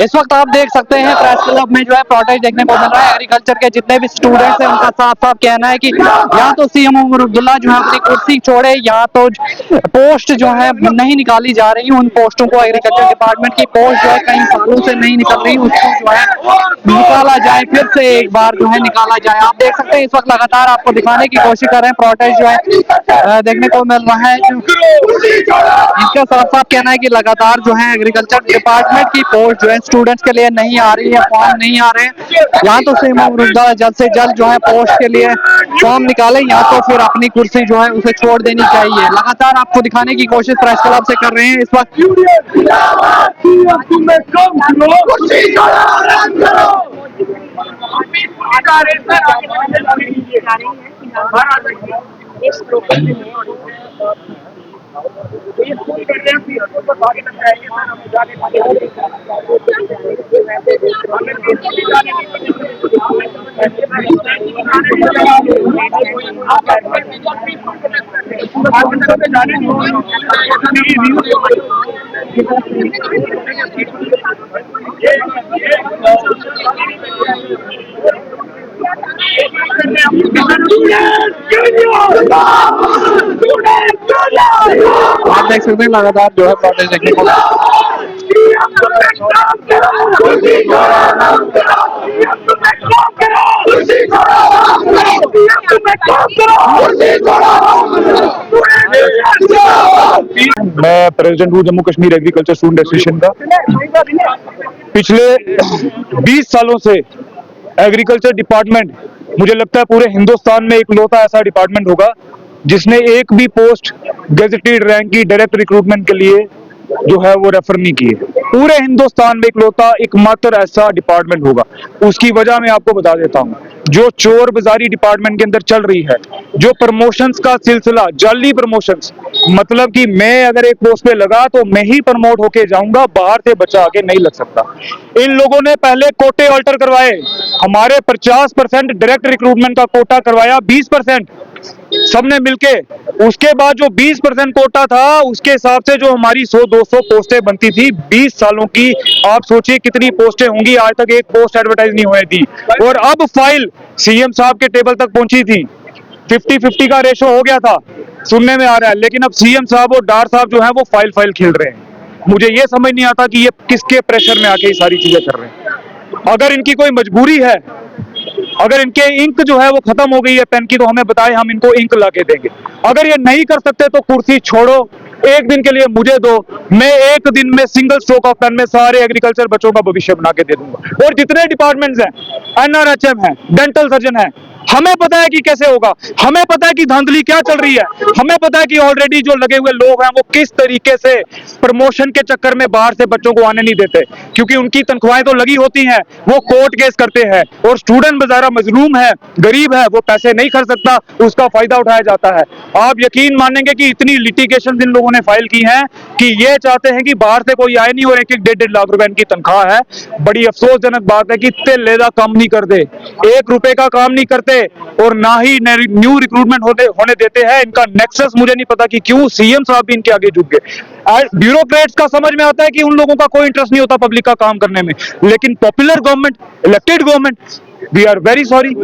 इस वक्त आप देख सकते हैं प्रेस क्लब में जो है प्रोटेस्ट देखने को मिल रहा है। एग्रीकल्चर के जितने भी स्टूडेंट्स हैं उनका साफ साफ कहना है कि या तो सीएम उमर अब्दुल्ला जो है अपनी कुर्सी छोड़े या तो पोस्ट जो है नहीं निकाली जा रही। उन पोस्टों को एग्रीकल्चर डिपार्टमेंट की पोस्ट जो है कई सालों से नहीं निकल रही, उसको जो है निकाला जाए, फिर से एक बार जो है निकाला जाए। आप देख सकते हैं इस वक्त लगातार आपको दिखाने की कोशिश कर रहे हैं प्रोटेस्ट जो है देखने को मिल रहा है। इसका साफ साफ कहना है कि लगातार जो है एग्रीकल्चर डिपार्टमेंट की पोस्ट जो है स्टूडेंट्स के लिए नहीं आ रही है, फॉर्म नहीं आ रहे हैं। या तो सीएम उमर अब्दुल्ला जल्द से जल्द जो है पोस्ट के लिए फॉर्म निकाले या तो फिर अपनी कुर्सी जो है उसे छोड़ देनी चाहिए। लगातार आपको दिखाने की कोशिश प्रेस क्लब से कर रहे हैं इस वक्त। आप देख सकते हैं लगातार जो है प्रोटेस्ट देखने को मैं प्रेसिडेंट हूँ Jammu Kashmir agriculture student association का। पिछले 20 सालों से एग्रीकल्चर डिपार्टमेंट, मुझे लगता है पूरे हिंदुस्तान में इकलौता ऐसा डिपार्टमेंट होगा जिसने एक भी पोस्ट गेजेटेड रैंक की डायरेक्ट रिक्रूटमेंट के लिए जो है वो रेफर नहीं किए। पूरे हिंदुस्तान में इकलौता एकमात्र ऐसा डिपार्टमेंट होगा। उसकी वजह मैं आपको बता देता हूँ। जो चोर बाजारी डिपार्टमेंट के अंदर चल रही है, जो प्रमोशंस का सिलसिला, जाली प्रमोशंस, मतलब कि मैं अगर एक पोस्ट पे लगा तो मैं ही प्रमोट होके जाऊंगा, बाहर से बच्चा आके नहीं लग सकता। इन लोगों ने पहले कोटे ऑल्टर करवाए, हमारे 50% डायरेक्ट रिक्रूटमेंट का कोटा करवाया 20% सबने मिलके। उसके बाद जो 20% कोटा था उसके हिसाब से जो हमारी 100-200 पोस्टें बनती थी 20 सालों की, आप सोचिए कितनी पोस्टें होंगी। आज तक एक पोस्ट एडवर्टाइज नहीं हुई थी और अब फाइल सीएम साहब के टेबल तक पहुंची थी। 50-50 का रेशो हो गया था, सुनने में आ रहा है, लेकिन अब सीएम साहब और डार साहब जो है वो फाइल खेल रहे हैं। मुझे ये समझ नहीं आता कि ये किसके प्रेशर में आके ये सारी चीजें कर रहे हैं। अगर इनकी कोई मजबूरी है, अगर इनके इंक जो है वो खत्म हो गई है पेन की, तो हमें बताएं, हम इनको इंक ला के देंगे। अगर ये नहीं कर सकते तो कुर्सी छोड़ो, एक दिन के लिए मुझे दो, मैं एक दिन में सिंगल स्ट्रोक ऑफ पेन में सारे एग्रीकल्चर बच्चों का भविष्य बना के दे दूंगा। और जितने डिपार्टमेंट्स हैं, एनआरएचएम है, डेंटल सर्जन है, हमें पता है कि कैसे होगा, हमें पता है कि धांधली क्या चल रही है, हमें पता है कि ऑलरेडी जो लगे हुए लोग हैं वो किस तरीके से प्रमोशन के चक्कर में बाहर से बच्चों को आने नहीं देते, क्योंकि उनकी तनख्वाहें तो लगी होती हैं, वो कोर्ट केस करते हैं और स्टूडेंट बेचारा मजलूम है, गरीब है, वो पैसे नहीं खर्च सकता, उसका फायदा उठाया जाता है। आप यकीन मानेंगे कि इतनी लिटिगेशन इन लोगों ने फाइल की है कि ये चाहते हैं कि बाहर से कोई आए नहीं और 1-1 लाख रुपए इनकी तनख्वाह है। बड़ी अफसोसजनक बात है कि तेले का काम नहीं करते, 1 रुपए का काम नहीं करते और ना ही न्यू रिक्रूटमेंट होने देते हैं। इनका नेक्सस मुझे नहीं पता कि क्यों सीएम साहब भी इनके आगे झुक गए। ब्यूरोक्रेट्स का समझ में आता है कि उन लोगों का कोई इंटरेस्ट नहीं होता पब्लिक का काम करने में, लेकिन popular government, elected government, we are very sorry,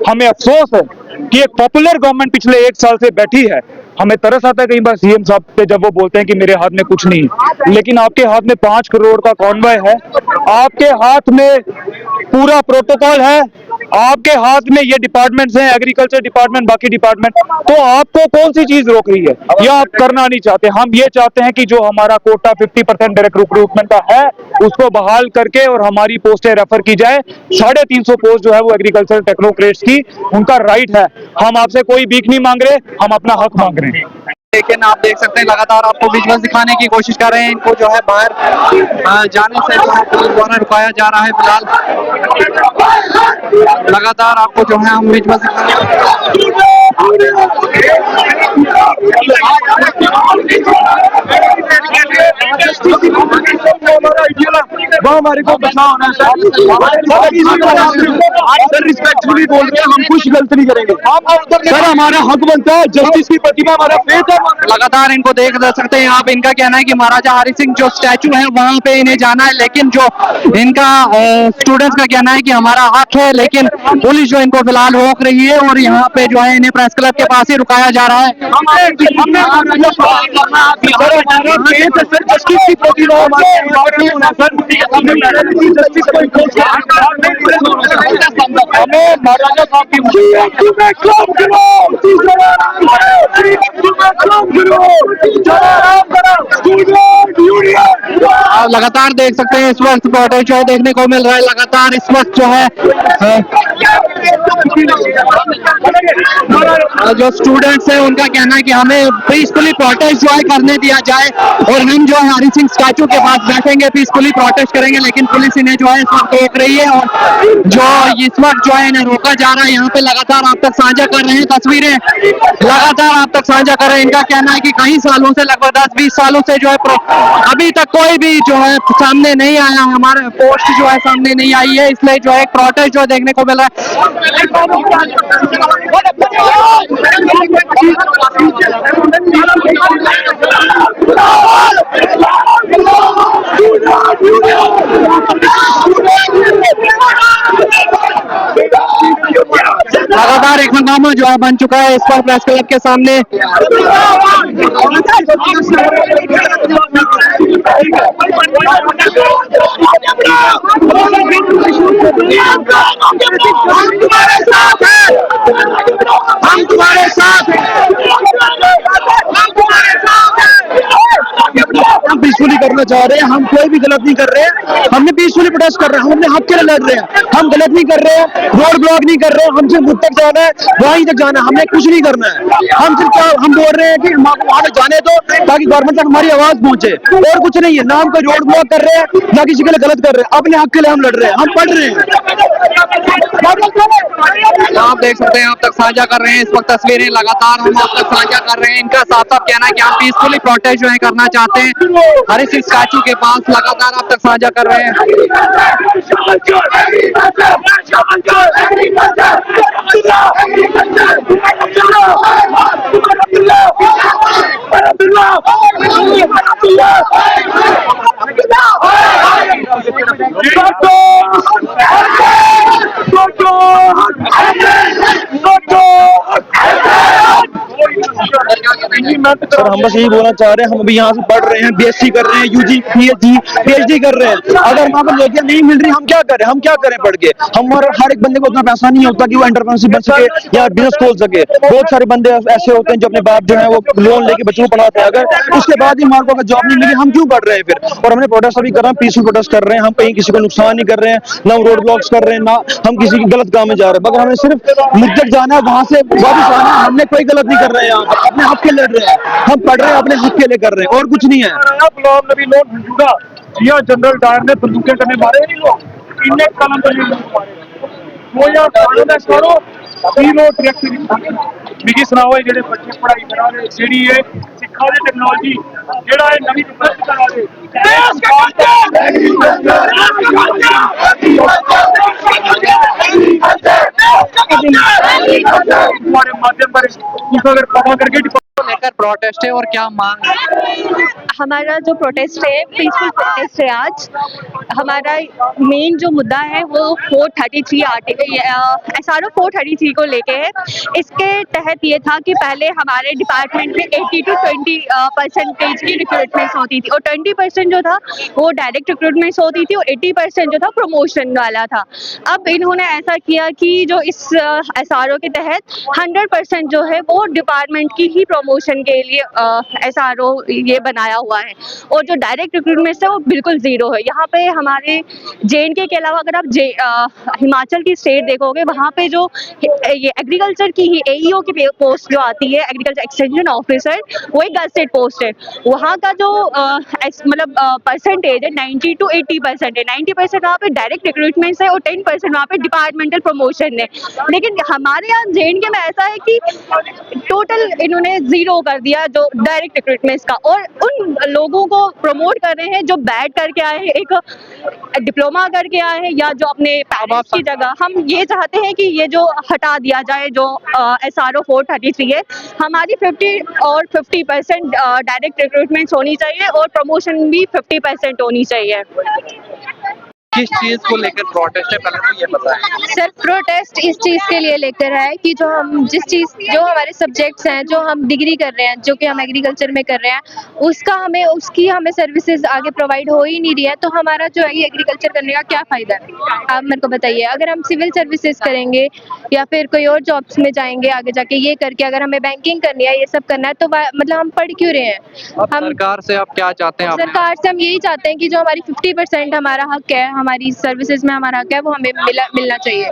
हमें अफसोस है कि एक पॉपुलर गवर्नमेंट पिछले 1 साल से बैठी है। हमें तरस आता है कई बार सीएम साहब पे जब वो बोलते हैं कि मेरे हाथ में कुछ नहीं, लेकिन आपके हाथ में 5 करोड़ का कॉन्वॉय है, आपके हाथ में पूरा प्रोटोकॉल है, आपके हाथ में ये डिपार्टमेंट्स हैं, एग्रीकल्चर डिपार्टमेंट, बाकी डिपार्टमेंट, तो आपको कौन सी चीज रोक रही है या आप करना नहीं चाहते? हम ये चाहते हैं कि जो हमारा कोटा 50% डायरेक्ट रिक्रूटमेंट का है उसको बहाल करके और हमारी पोस्टें रेफर की जाए। 350 पोस्ट जो है वो एग्रीकल्चर टेक्नोक्रेट्स की, उनका राइट है। हम आपसे कोई भीख नहीं मांग रहे, हम अपना हक मांग रहे हैं। लेकिन आप देख सकते हैं लगातार आपको विजुअल्स दिखाने की कोशिश कर रहे हैं। इनको जो है बाहर जाने से जो है पुलिस द्वारा रुकाया जा रहा है। फिलहाल लगातार आपको जो है हम विजुअल्स वो हमारे को बचाव होना है सर रिस्पेक्टफुली बोल रहे हैं, हम कुछ गलत नहीं करेंगे सर, हमारा हक बनता है, जस्टिस की प्रतिमा हमारा फेथ है। लगातार इनको देख सकते हैं आप, इनका कहना है कि महाराजा हरि सिंह जो स्टैचू है वहां पे इन्हें जाना है, लेकिन जो इनका स्टूडेंट्स का कहना है कि हमारा हक है, लेकिन पुलिस जो इनको फिलहाल रोक रही है और यहाँ पे जो है इन्हें प्रेस क्लब के पास ही रुकाया जा रहा है। सर जस्टिस की प्रतिमा हमें महाराजा साहब की आप लगातार देख सकते हैं इस वक्त प्रोटेस्ट जो है देखने को मिल रहा है, लगातार इस वक्त जो है जो स्टूडेंट्स हैं उनका कहना है कि हमें पीसफुली प्रोटेस्ट जो है करने दिया जाए और हम जो है हरि सिंह स्टैचू के पास बैठेंगे, पीसफुली प्रोटेस्ट करेंगे, लेकिन पुलिस इन्हें जो है इस वक्त रोक रही है और जो इस वक्त जो है इन्हें रोका जा रहा है। यहाँ पे लगातार आप तक साझा कर रहे हैं तस्वीरें, लगातार आप तक साझा कर रहे हैं। इनका कहना है कि कई सालों से, लगभग 10-20 सालों से जो है अभी तक कोई भी जो है सामने नहीं आया, हमारे पोस्ट जो है सामने नहीं आई है, इसलिए जो है एक प्रोटेस्ट जो देखने को मिल रहा है। लगातार एक हंगामा जो है बन चुका है इस पर प्रेस क्लब के सामने। हम तुम्हारे साथ हम पीसफुली करना चाह रहे हैं, हम कोई भी गलत नहीं कर रहे हैं, हमने पीसफुली प्रोटेस्ट कर रहे हैं, हम अपने हक के लिए लड़ रहे हैं, हम गलत नहीं कर रहे हैं, रोड ब्लॉक नहीं कर रहे हैं, हम सिर्फ तक जाना है, वहीं तक जाना है, हमने कुछ नहीं करना है। हम सिर्फ क्या हम बोल रहे हैं कि वहां तक जाने दो ताकि गवर्नमेंट तक हमारी आवाज पहुंचे, और कुछ नहीं है। ना हम कोई रोड ब्लॉक कर रहे हैं, ना किसी के लिए गलत कर रहे हैं, अपने हक के लिए हम लड़ रहे हैं, हम पढ़ रहे हैं। आप देख सकते हैं आप तक साझा कर रहे हैं इस वक्त तस्वीरें, लगातार हम आप तक साझा कर रहे हैं। इनका साफ साफ कहना है कि हम पीसफुली प्रोटेस्ट जो है करना चाहते हैं हरि सिंह स्टैचू के पास, लगातार आप तक साझा कर रहे हैं। सर हम बस यही बोलना चाह रहे हैं, हम अभी यहाँ से पढ़ रहे हैं, बीएससी कर रहे हैं, यूजी पीएचडी कर रहे हैं। अगर वहाँ पर नौकरियां नहीं मिल रही, हम क्या करें, हम क्या करें पढ़ के? हमारा हर एक बंदे को उतना पैसा नहीं होता कि वो एंटरप्रेन्योरशिप बन सके या बिजनेस खोल सके। बहुत सारे बंदे ऐसे होते हैं जो अपने बाप जो है वो लोन लेके बच्चों को पढ़ाते हैं, अगर उसके बाद ही हमारे को अगर जॉब नहीं मिली, हम क्यों पढ़ रहे हैं फिर? और हमने प्रोटेस्ट अभी कर रहे हैं, पीसफुल प्रोटेस्ट कर रहे हैं, हम कहीं किसी को नुकसान नहीं कर रहे हैं, ना हम रोड ब्लॉक्स कर रहे हैं, ना हम किसी के गलत काम में जा रहे हैं, मगर हमें सिर्फ मुद्दत जाना है, वहां से वापस आना है। हमने कोई गलत नहीं कर रहे हैं, यहाँ पर अपने हक के लड़ रहे हैं, हम पढ़ रहे हैं, अपने हक के लिए कर रहे हैं, और कुछ नहीं है। गुलाम नबी लोग झंडूड़ा जिया जनरल डायर ने बंदूकें करने मारे नहीं लोग, इन्हें कलम पर नहीं मारे वो या कानून में करो जीरो डायरेक्ट मिगी सुनाओ जेडे बच्चे पढ़ाई करा रहे जेडी है सिखा दे टेक्नोलॉजी जेड़ा है नवी रिसर्च करा रहे देश हमारे माध्यम पर इसको अगर पता करके लेकर प्रोटेस्ट है और क्या मांग है? हमारा जो प्रोटेस्ट है पीसफुल प्रोटेस्ट है। आज हमारा मेन जो मुद्दा है वो 433 SRO 433 को लेके है। इसके तहत ये था कि पहले हमारे डिपार्टमेंट में 80 to 20% की रिक्रूटमेंट होती थी और 20% जो था वो डायरेक्ट रिक्रूटमेंट होती थी और 80% जो था प्रमोशन वाला था। अब इन्होंने ऐसा किया कि जो इस SRO के तहत 100% जो है वो डिपार्टमेंट की ही प्रमोशन के लिए SRO ये बनाया हुआ है और जो डायरेक्ट रिक्रूटमेंट है वो बिल्कुल जीरो है। यहाँ पे हमारे JNK के अलावा अगर आप हिमाचल की स्टेट देखोगे वहाँ पे जो ये एग्रीकल्चर की ही AEO की पोस्ट जो आती है एग्रीकल्चर एक्सटेंशन ऑफिसर, वो एक गजेटेड पोस्ट है। वहाँ का जो मतलब परसेंटेज है 90 to 80% है। 90% वहाँ पे डायरेक्ट रिक्रूटमेंट है और 10% वहाँ पे डिपार्टमेंटल प्रमोशन है। लेकिन हमारे यहाँ JNK में ऐसा है कि टोटल इन्होंने 0 जीरो कर दिया जो डायरेक्ट रिक्रूटमेंट्स का, और उन लोगों को प्रमोट कर रहे हैं जो बैड करके आए हैं, एक डिप्लोमा करके आए हैं, या जो अपने पेरेंट्स की जगह। हम ये चाहते हैं कि ये जो हटा दिया जाए जो SRO 433 है, हमारी 50 और 50% डायरेक्ट रिक्रूटमेंट्स होनी चाहिए और प्रमोशन भी 50% होनी चाहिए। किस चीज को लेकर प्रोटेस्ट है, पहले तो ये बताएं। सर प्रोटेस्ट इस चीज़ के लिए लेकर है कि जो हमारे सब्जेक्ट्स हैं, जो हम डिग्री कर रहे हैं, जो कि हम एग्रीकल्चर में कर रहे हैं, उसकी हमें सर्विसेज आगे प्रोवाइड हो ही नहीं रही है, तो हमारा जो है ये एग्रीकल्चर करने का क्या फ़ायदा है, आप मेरे को बताइए। अगर हम सिविल सर्विसेज करेंगे या फिर कोई और जॉब्स में जाएंगे आगे जाके, ये करके अगर हमें बैंकिंग करनी है, ये सब करना है, तो मतलब हम पढ़ क्यों रहे हैं? अब सरकार से आप क्या चाहते हैं? सरकार से हम यही चाहते हैं कि जो हमारी 50% हमारा हक है, हमारी सर्विसेज में हमारा हक है, वो हमें मिलना चाहिए।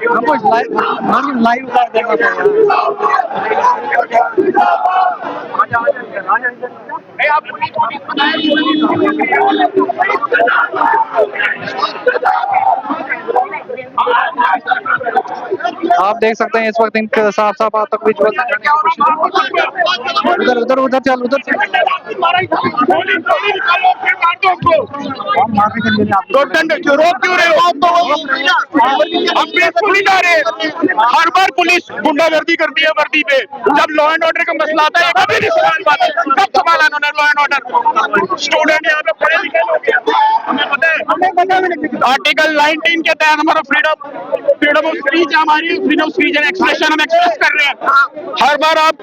हमको लाइव कर देना आप देख सकते हैं इस वक्त इनके साफ साफ आप तक विजुअल उधर चल उधर रोक क्यों रहे हो? हम पीसफुली जा रहे हैं। हर बार पुलिस गुंडागर्दी करती है वर्दी पे। जब लॉ एंड ऑर्डर का मसला आता है कभी नहीं सवाल पाते। कब संभाला उन्होंने लॉ एंड ऑर्डर? स्टूडेंट यहाँ पे पढ़े लिखे लोग हैं, हमें पता है। आर्टिकल 19 के तहत हमारा फ्रीडम ऑफ स्पीच, हमारी freedom of speech and expression हम एक्सप्रेस कर रहे हैं। हर बार आप